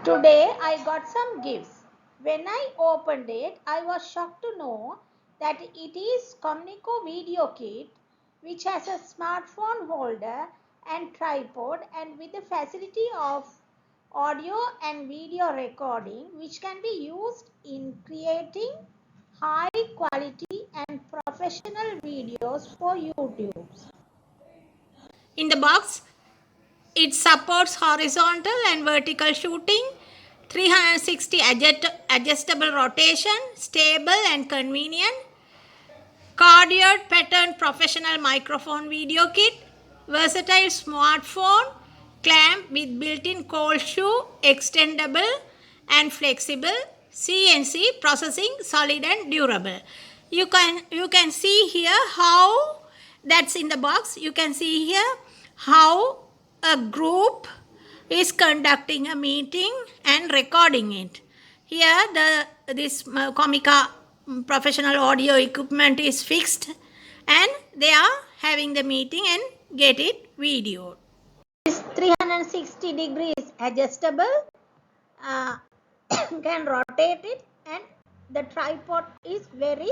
Today I got some gifts. When I opened it, I was shocked to know that it is Comico Video Kit, which has a smartphone holder and tripod, and with the facility of audio and video recording, which can be used in creating high quality and professional videos for YouTube. In the box, it supports horizontal and vertical shooting, 360 adjustable rotation, stable and convenient, cardioid pattern professional microphone video kit, versatile smartphone clamp with built-in cold shoe, extendable and flexible, CNC processing, solid and durable. You can see here how that's in the box. You can see here how a group is conducting a meeting and recording it. Here this Comica professional audio equipment is fixed and they are having the meeting and get it videoed. It's 360 degrees adjustable, can rotate it, and the tripod is very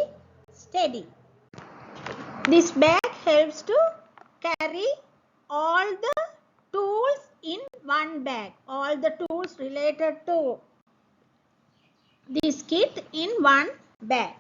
steady. This bag helps to carry all the tools in one bag, all the tools related to this kit in one bag.